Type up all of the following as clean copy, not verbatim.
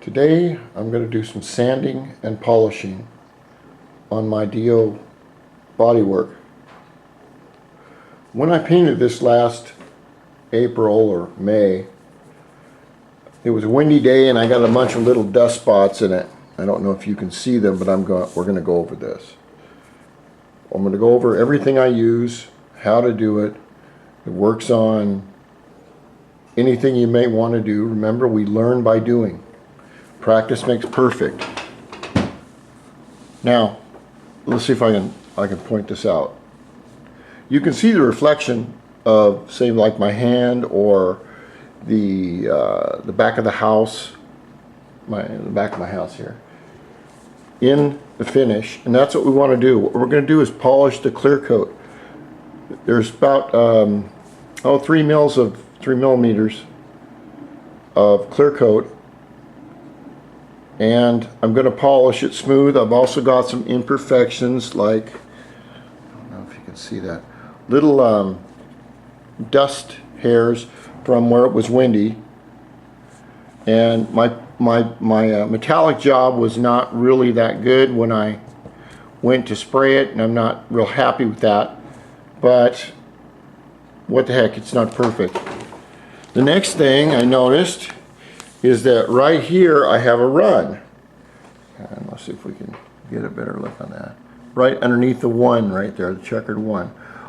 Today I'm going to do some sanding and polishing on my Dio bodywork. When I painted this last April or May, it was a windy day and I got a bunch of little dust spots in it. I don't know if you can see them, but we're going to go over this. I'm going to go over everything I use, how to do it. It works on anything you may want to do. Remember, we learn by doing. Practice makes perfect. Now, let's see if I can point this out. You can see the reflection of, say, like my hand or the back of the house, the back of my house here, in the finish, and that's what we want to do. What we're going to do is polish the clear coat. There's about 3 millimeters of clear coat, and I'm going to polish it smooth. I've also got some imperfections, like, I don't know if you can see that, little dust hairs from where it was windy, and my metallic job was not really that good when I went to spray it, and I'm not real happy with that, but what the heck, it's not perfect. The next thing I noticed is that right here I have a run, and let's see if we can get a better look on that. Right underneath the 1 right there, the checkered 1.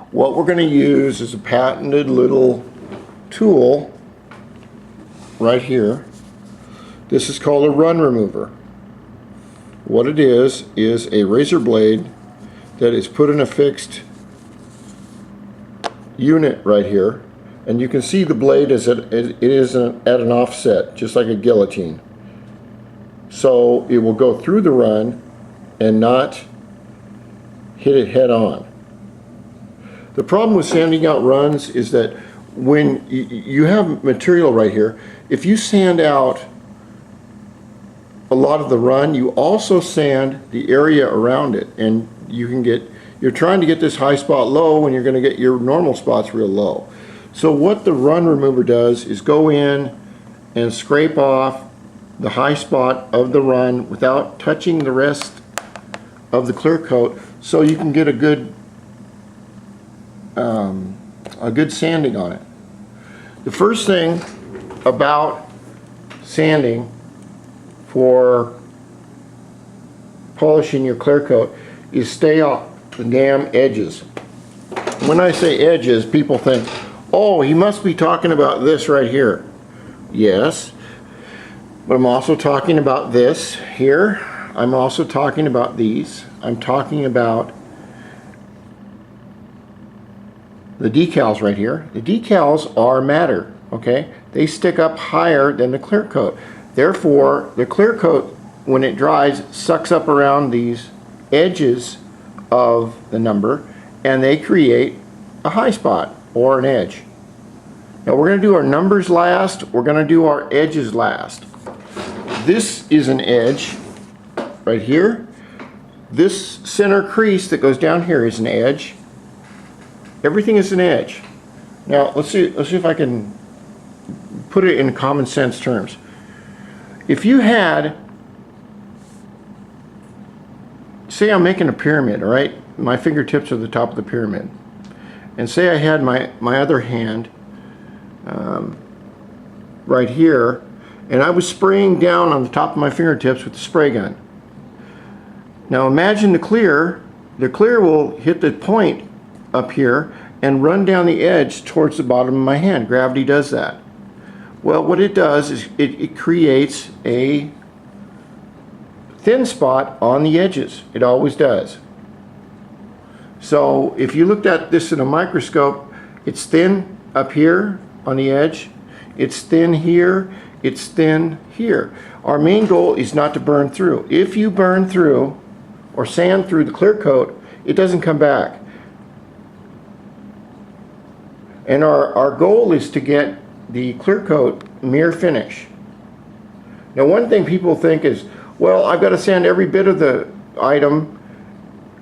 What we're going to use is a patented little tool right here. This is called a run remover. What it is a razor blade that is put in a fixed unit right here, and you can see the blade is at an offset, just like a guillotine. So it will go through the run and not hit it head on. The problem with sanding out runs is that when you have material right here, if you sand out a lot of the run, you also sand the area around it, and you're trying to get this high spot low when you're going to get your normal spots real low. So what the run remover does is go in and scrape off the high spot of the run without touching the rest of the clear coat, so you can get a good sanding on it. The first thing about sanding for polishing your clear coat is stay off the damn edges. When I say edges, people think, oh, he must be talking about this right here. Yes, but I'm also talking about this here. I'm also talking about these. I'm talking about the decals right here. The decals are matter, okay? They stick up higher than the clear coat. Therefore, the clear coat, when it dries, sucks up around these edges of the number, and they create a high spot or an edge. Now we're going to do our numbers last. We're going to do our edges last. This is an edge right here. This center crease that goes down here is an edge. Everything is an edge. Now let's see if I can put it in common sense terms. If you had, say I'm making a pyramid, all right? My fingertips are the top of the pyramid. And say I had my other hand right here, and I was spraying down on the top of my fingertips with the spray gun. Now imagine the clear will hit the point up here and run down the edge towards the bottom of my hand. Gravity does that. Well, what it does is it creates a thin spot on the edges. It always does. So if you looked at this in a microscope, it's thin up here on the edge, it's thin here, it's thin here. Our main goal is not to burn through. If you burn through or sand through the clear coat, it doesn't come back. And our goal is to get the clear coat mirror finish. Now one thing people think is, well, I've got to sand every bit of the item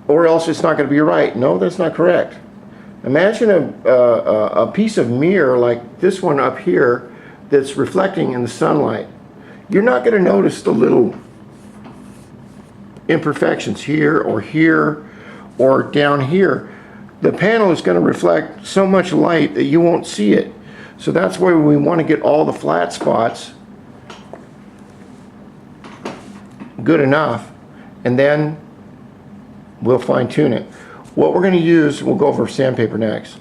or else it's not going to be right. No, that's not correct. Imagine a piece of mirror like this one up here that's reflecting in the sunlight. you're not going to notice the little imperfections here or down here. The panel is going to reflect so much light that you won't see it. So that's why we want to get all the flat spots good enough, and then we'll fine tune it. What we're going to use, we'll go over sandpaper next.